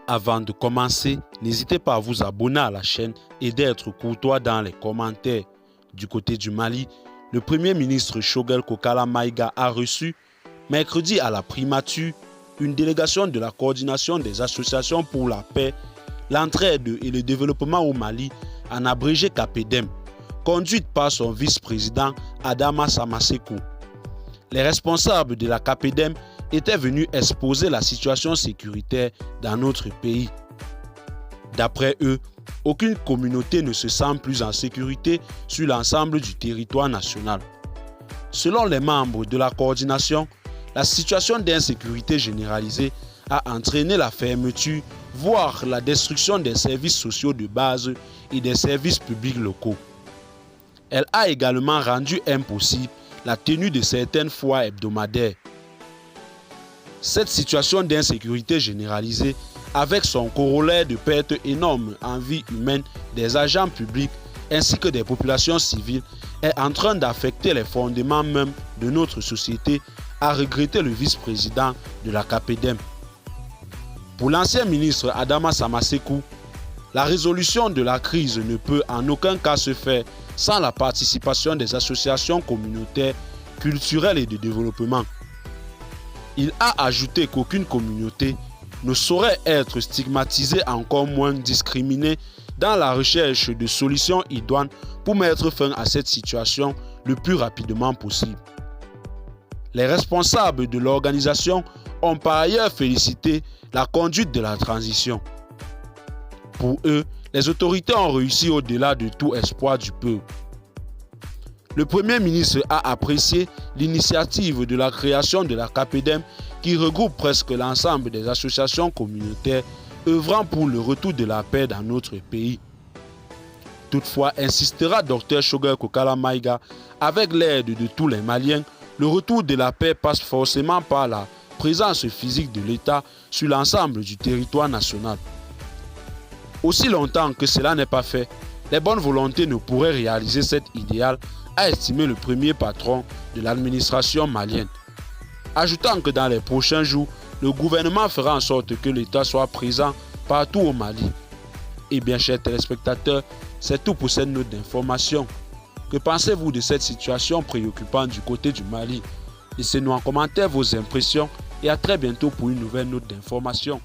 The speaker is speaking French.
Avant de commencer, n'hésitez pas à vous abonner à la chaîne et d'être courtois dans les commentaires. Du côté du Mali, le Premier ministre Choguel Kokala Maïga a reçu, mercredi à la primature, une délégation de la coordination des associations pour la paix, l'entraide et le développement au Mali, en abrégé CAPEDEM, conduite par son vice-président Adama Samasekou. Les responsables de la CAPEDEM étaient venus exposer la situation sécuritaire dans notre pays. D'après eux, aucune communauté ne se sent plus en sécurité sur l'ensemble du territoire national. Selon les membres de la coordination, la situation d'insécurité généralisée a entraîné la fermeture, voire la destruction des services sociaux de base et des services publics locaux. Elle a également rendu impossible la tenue de certaines foires hebdomadaires. Cette situation d'insécurité généralisée, avec son corollaire de pertes énormes en vie humaine des agents publics ainsi que des populations civiles, est en train d'affecter les fondements même de notre société, a regretté le vice-président de la CAPEDEM. Pour l'ancien ministre Adama Samasekou, la résolution de la crise ne peut en aucun cas se faire sans la participation des associations communautaires, culturelles et de développement. Il a ajouté qu'aucune communauté ne saurait être stigmatisée, encore moins discriminée, dans la recherche de solutions idoines pour mettre fin à cette situation le plus rapidement possible. Les responsables de l'organisation ont par ailleurs félicité la conduite de la transition. Pour eux, les autorités ont réussi au-delà de tout espoir du peuple. Le Premier ministre a apprécié l'initiative de la création de la CAPEDEM qui regroupe presque l'ensemble des associations communautaires œuvrant pour le retour de la paix dans notre pays. Toutefois, insistera Dr Choguel Kokala Maïga, avec l'aide de tous les Maliens, le retour de la paix passe forcément par la présence physique de l'État sur l'ensemble du territoire national. Aussi longtemps que cela n'est pas fait, les bonnes volontés ne pourraient réaliser cet idéal, a estimé le premier patron de l'administration malienne. Ajoutant que dans les prochains jours, le gouvernement fera en sorte que l'État soit présent partout au Mali. Et bien, chers téléspectateurs, c'est tout pour cette note d'information. Que pensez-vous de cette situation préoccupante du côté du Mali? Laissez-nous en commentaire vos impressions et à très bientôt pour une nouvelle note d'information.